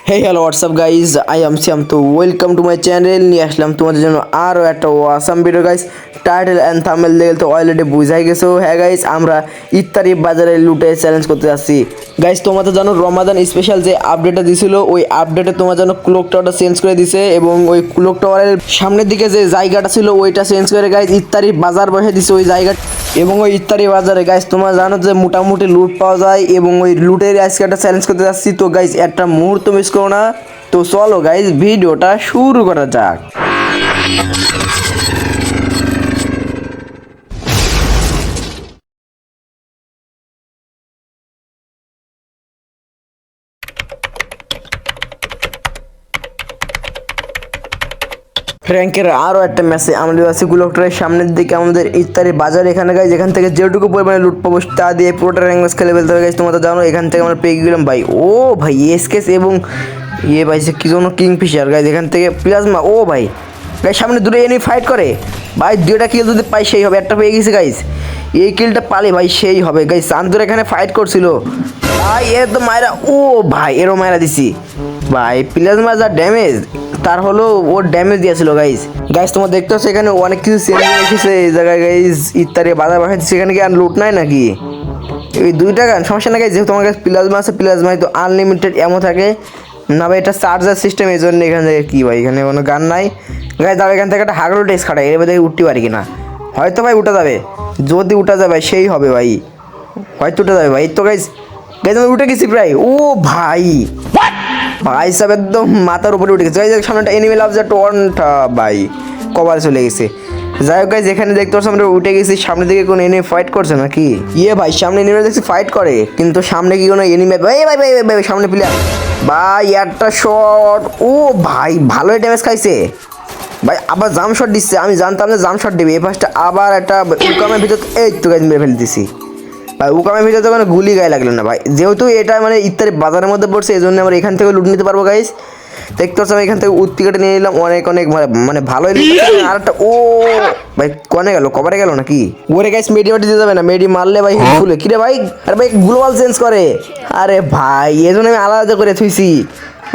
Hey hello WhatsApp guys I am Siam. তো welcome to my channel. নিয়ে আসলাম তোমাদের জন্য আরও একটা awesome video guys. Title and thumbnail দেখে তো অলরেডি বুঝাই গেছো। হ্যাঁ গাইজ, আমরা ইফতারি বাজারে লুটে চ্যালেঞ্জ করতে যাচ্ছি গাইজ। তোমরা তো জানো রমাদান স্পেশাল যে আপডেটটা দিছিল, ওই আপডেটে তোমার জন্য ক্লক টাওয়ারটা চেঞ্জ করে দিছে এবং ওই ক্লক টাওয়ারের সামনের দিকে যে জায়গাটা ছিল ওইটা চেঞ্জ করে গাইজ ইফতারি বাজার বসে দিছে ওই জায়গা। এবং ওই ইফতারি বাজারে গাইজ তোমরা জানো যে মোটামুটি লুট পাওয়া যায় এবং ওই লুটের আজকে একটা চ্যালেঞ্জ করতে যাচ্ছি। তো গাইজ একটা মুহূর্ত মিস করো না। তো চলো গাইজ ভিডিওটা শুরু করা যাক। ফ্র্যাঙ্কের আরও একটা ম্যাচে আমাদের আছে গুলোকটারের সামনের দিকে আমাদের ইফতারি বাজার। এখানে গাইজ এখান থেকে যেটুকু পরিমাণে লুট পাবো তা দিয়ে পুরোটা র্যাঙ্ক ম্যাচ খেলে ফেলতে হবে গাইজ। তোমরা তো জানো এখান থেকে আমরা পেয়ে গেলাম ভাই। ও ভাই এসকেস এবং ভাই সে কি জন্য কিংফিশার গাইজ। এখান থেকে প্লাজমা। ও ভাই গাইজ সামনে দুটো এনিমি ফাইট করে ভাই। দুইটা কিল যদি পাই সেই হবে। একটা পেয়ে গেছে গাইজ, এই কিলটা পালে ভাই সেই হবে গাইজ। চান্দুর এখানে ফাইট করছিল ভাই, এর তো মায়েরা। ও ভাই এরও মায়েরা দিছি ভাই। প্লাজমা যা ড্যামেজ তার হলো ওর ড্যামেজ দিয়েছিল গাইজ। গাইজ তোমার দেখতে পাচ্ছ এখানে অনেক কিছু চেঞ্জ এসেছে এই জায়গায় গাইজ। ইত্যাদি বাজার বাসাচ্ছে, সেখানে কি আর লুট নাই নাকি? এই 2 টাকা সমস্যা না গাইজ, যেহেতু তোমার কাছে প্লাজমা আছে, প্লাজমায় তো আনলিমিটেড এমন থাকে না ভাই। এটা চার্জার সিস্টেম, এই জন্য এখান থেকে কী ভাই এখানে কোনো গান নাই গাইজ। দাও এখান থেকে একটা হাগলো টেক্স খাটাই, এর মধ্যে উঠতে পারি কিনা। হয়তো ভাই উঠা যাবে, যদি উঠা যাবে সেই হবে ভাই। হয়তো উঠে যাবে ভাই। তো গাইজ গাইজ আমি উঠে গেছি প্রায়। ও ভাই ভাই সব একদম মাথার উপরে উঠে গেছে। সামনে একটা এনিমি লাভ একটা ওয়ানটা ভাই কভারে চলে গেছে। যাই হোক গাইজ এখানে দেখতে পাচ্ছি আমরা উঠে গেছি। সামনে দিকে কোনো এনিমি ফাইট করছে নাকি? ভাই সামনে এনিমি দেখছি ফাইট করে, কিন্তু সামনে কি কোনো এনিমি? ভাই ভাই ভাই ভাই সামনে প্লেয়ার ভাই। একটা শট। ও ভাই ভালোই ড্যামেজ খাইছে ভাই। আবার জাম শট দিচ্ছে, আমি জানতাম যে জাম শট দেবে। এই ফার্স্টটা আবার একটা উকামের ভিতর এই তো গাইজ মেরে ফেলে দিছি ভাই। উকামের ভিতরে তো মানে গুলি গায়ে লাগলো না ভাই। যেহেতু এটা মানে ইত্যাদি বাজারের মধ্যে পড়ছে, এই জন্য আমরা এখান থেকে লুট নিতে পারবো গাইজ। দেখতে পাচ্ছি আমি এখান থেকে উত্তিকাটা নিয়ে নিলাম অনেক অনেক মানে ভালোই। আর একটা ও ভাই কনে গেল, কভারে গেল নাকি? ওরে গাইজ মেডি মাটি দিতে যাবে না, মেডি মারলে ভাই ফুলে কিরে ভাই। আরে ভাই গ্লোবাল চেঞ্জ করে। আরে ভাই এই জন্য আমি আলাদা করে থুইছি।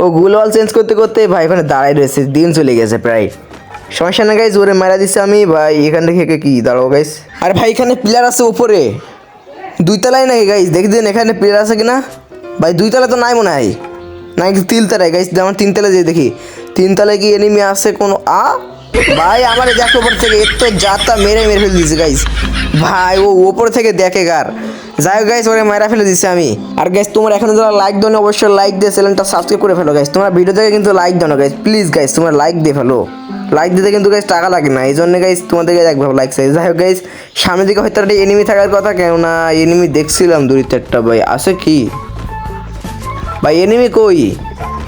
ও গ্লোবাল চেঞ্জ করতে করতে ভাই এখানে দাঁড়াই রয়েছে, দিন চলে গেছে প্রায়। সমস্যা না গাইজ, ওরে মারা দিচ্ছে আমি ভাই। এখান থেকে কি দাঁড়াবো গাইজ? আরে ভাই এখানে প্লেয়ার আছে উপরে 2 তলায় নাকি গাইজ? দেখি দিন এখানে প্লেয়ার আছে কিনা ভাই। 2 তলা তো নাই মনে হয়, না 3 তলায় গাইজ। আমার 3 তলায় যেয়ে দেখি 3 তলায় কি এনিমি আছে কোনো? ভাই আমার দেখো ওপর থেকে একটু যাতা মেরে মেরে ফেলে দিয়েছে গাইজ ভাই। ও ওপর থেকে দেখে গার। যাই হোক গাইজ ওরে মারা ফেলে দিচ্ছে আমি। আর গাইজ তোমার এখানে যারা লাইক দাও না অবশ্যই লাইক দিয়ে চ্যানেলটা সাবস্ক্রাইব করে ফেলো গাইজ। তোমরা ভিডিও থেকে কিন্তু লাইক দাও না গাইজ, প্লিজ গাইজ তোমরা লাইক দিয়ে ফেলো। লাইক দিতে কিন্তু গাইজ টাকা লাগে না, এই জন্য গাইজ তোমাদেরকে দেখবো লাইক চাই। যাই হোক গাইজ সামনের দিকে হয়তো একটা এনিমি থাকার কথা, কেননা এনিমি দেখছিলাম 2-4টা ভাই। আছে কি ভাই এনিমি কই?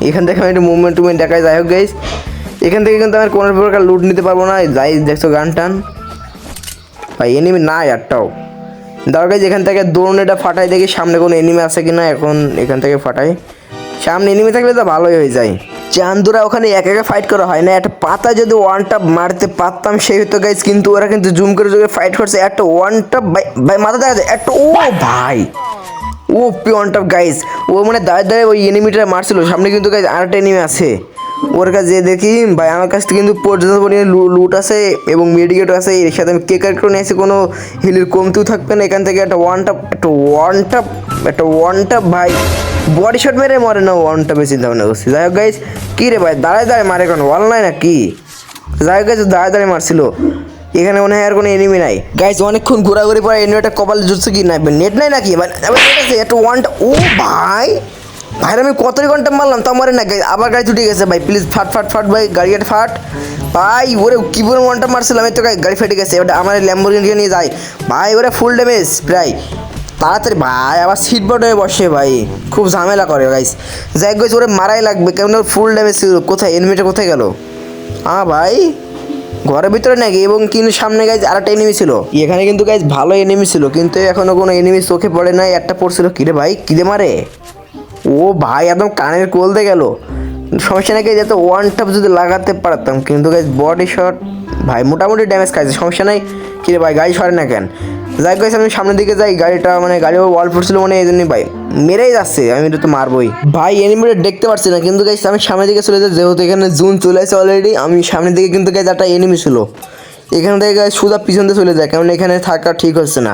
এখান থেকে আমি একটু মুভমেন্ট দেখাই। যাই হোক গাইজ এখান থেকে কিন্তু আমি কোনো প্রকার লুট নিতে পারবো না। যাই দেখছো গান টান ভাই, এনিমি নাই একটাও। ধর গাইজ এখান থেকে দৌড়নেটা ফাটাই দেখি সামনে কোনো এনিমি আছে কিনা। এখন এখান থেকে ফাটাই, সামনে এনিমি থাকলে তো ভালোই হয়ে যায়। চান্দুরা ওখানে একা একা ফাইট করা হয় না, একটা পাতা যদি ওয়ান টাপ মারতে পারতাম সেই হতো গাইজ। কিন্তু ওরা কিন্তু জুম করে জুমে ফাইট করছে। একটা ওয়ান টাপ ভাই মাথা দেখা যায় একটা। ও ভাই ও ওয়ান টাপ গাইজ। ও মানে দাঁড়িয়ে দাঁড়িয়ে ওই এনিমিটা মারছিল। সামনে কিন্তু গাইজ আরেকটা এনিমি আছে, ওর কাছে দেখি ভাই। আমার কাছ থেকে কিন্তু পর্যাপ্ত পরিমাণে লুট আছে এবং মেডিকেটও আছে। এর সাথে আমি কেকারকেও নিয়েছি, কোনো হিলের কমতেও থাকবে না। এখান থেকে একটা ওয়ান টাপ ভাই বডি শট মেরে মরে না, ওয়ান টাপে চিন্তা ভাবনা করছি। যাই হোক গাইজ কী রে ভাই দাঁড়ায় দাঁড়ায় মারে কেন, ওয়াল নাই না কি? যাই হোক গাইজ দাঁড়ায় দাঁড়িয়ে মারছিল। এখানে মনে হয় আর কোনো এনিমি নাই গাইজ। অনেকক্ষণ ঘোরাঘুরি পরে এনিমিটা কপাল জুটছে কি না, নেট নাই নাকি? মানে একটা ওয়ানটা। ও ভাই ভাই আমি কত ঘন্টা মারলাম তা মরে না। আবার গাড়ি ছুটে গেছে ভাই। প্লিজ ফাট ফাট ফাট ভাই, গাড়িটা ফাট ভাই। ওরে কি বলে ওয়ানটা মারছিলাম, এই তো গাড়ি ফেটে গেছে। এবার আমার ল্যাম্বরগিনি নিয়ে যায় ভাই। ওরে ফুল ড্যামেজ প্রায়। তাড়াতাড়ি ভাই আবার সিট বোর্ড হয়ে বসে ভাই, খুব ঝামেলা করে গাইস। যাই গাইস ওরে মারাই লাগবে, কেমন ফুল ড্যামেজ ছিল। কোথায় এনিমিটা কোথায় গেল? ভাই ঘরের ভিতরে নাকি? এবং কিন্তু সামনে গাইজ আরেকটা এনিমি ছিল। এখানে কিন্তু গাইজ ভালো এনিমি ছিল, কিন্তু এখনো কোনো এনিমি চোখে পড়ে নাই। একটা পড়ছিল কিরে ভাই, কিরে মারে। ও ভাই একদম কানের কোলতে গেল। সমস্যা নাকি যাতে ওয়ান টাপ যদি লাগাতে পারতাম, কিন্তু গাইজ বডি শট ভাই মোটামুটি ড্যামেজ খাইছে। সমস্যা নাই। কিরে ভাই গাড়ি সরে না কেন? যাই গাইস আমি সামনের দিকে যাই, গাড়িটা মানে গাড়ি ওয়াল পড়ছিল মানে এই জন্যই ভাই মেরেই যাচ্ছে, আমি এটা তো মারবই ভাই। এনিমিটা দেখতে পাচ্ছি না কিন্তু গাইস আমি সামনের দিকে চলে যাই, যেহেতু এখানে জুন চলে আসে অলরেডি। আমি সামনের দিকে কিন্তু গাইস একটা এনিমি ছিল, এখান থেকে গাইস সোজা পিছন দিয়ে চলে যায়, কারণ এখানে থাকা ঠিক হচ্ছে না।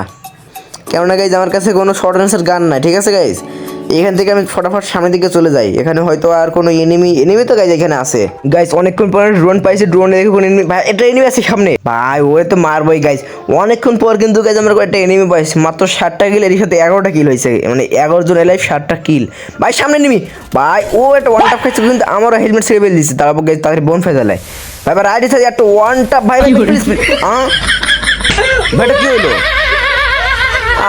কেননা গাইজ আমার কাছে কোনো শর্ট রেঞ্জের গান নাই, ঠিক আছে গাইজ। এখান থেকে আমি ফটাফট সামনের দিকে চলে যাই, এখানে হয়তো আর কোনো এনিমি তো গাইজ এখানে আছে। গাইজ অনেকক্ষণ পর ড্রোন পাইছি, ড্রোন দেখে কোনো এনিমি, ভাই এটা এনিমি আছে সামনে, ভাই ওই তো মারবই গাইজ। অনেকক্ষণ পর কিন্তু গাইজ আমরা একটা এনিমি পাইছি, মাত্র 60টা কিল, এর সাথে 11টা কিল হয়েছে, মানে 11 জন এলাইভ 60টা কিল। ভাই সামনে এনিমি, ভাই ও একটা ওয়ান টাপ খাইছে, কিন্তু আমারও হেলমেট ছেড়ে বেল দিচ্ছে, তারপর গাইজ তাদের বোন ফেজালায়। ভাই ভাই রাইট সাইড একটা ওয়ান টাপ, ভাই ভাই প্লিজ ভাইটা কি হলো?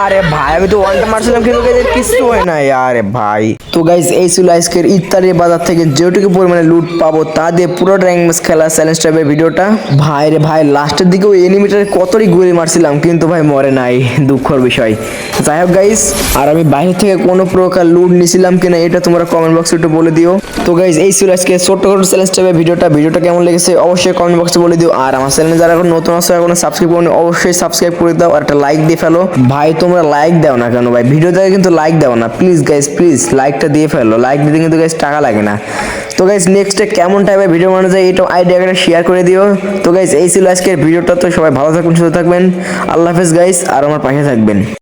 আরে ভাই আমি তো ওয়ানটা মারছিলাম কিন্তু গাইজ কিছু হয় না আরে ভাই। তো গাইজ এই ছিল আজকের ইত্যাদি বাজার থেকে যেটুকু পরিমাণে লুট পাবো তা দিয়ে পুরো র্যাঙ্ক ম্যাচ খেলা চ্যালেঞ্জ টাইপের ভিডিওটা। ভাই রে ভাই লাস্টের দিকে ওই এনিমিটার কতই গুলি মারছিলাম কিন্তু ভাই মরে নাই, দুঃখের বিষয়। যাই হোক গাইজ, আর আমি বাইরে থেকে কোনো প্রকার লুট নিছিলাম কিনা এটা তোমরা কমেন্ট বক্সে একটু বলে দিও। তো গাইজ এই ছিল আজকে ছোট্ট ছোট চ্যালেঞ্জ টাইপের ভিডিওটা কেমন লেগেছে অবশ্যই কমেন্ট বক্সে বলে দিও। আর আমার চ্যানেলে যারা এখন নতুন আছে এখনো সাবস্ক্রাইব করনি অবশ্যই সাবস্ক্রাইব করে দাও, আর একটা লাইক দিয়ে ফেলো। ভাই তোমরা লাইক দাও না কেন ভাই, ভিডিও দেখে কিন্তু লাইক দাও না প্লিজ গাইজ, প্লিজ লাইকটা দিয়ে ফেলো, লাইক দিতে কিন্তু গাইজ টাকা লাগে না। তো গাইজ নেক্সটে কেমন টাইপের ভিডিও বানানো যায় এটা আইডিয়াটা শেয়ার করে দিও। তো গাইজ এই ছিল আজকের ভিডিওটা, তো সবাই ভালো থাকবেন, সুস্থ থাকবেন, আল্লাহ হাফেজ গাইজ, আর আমার পাশে থাকবেন।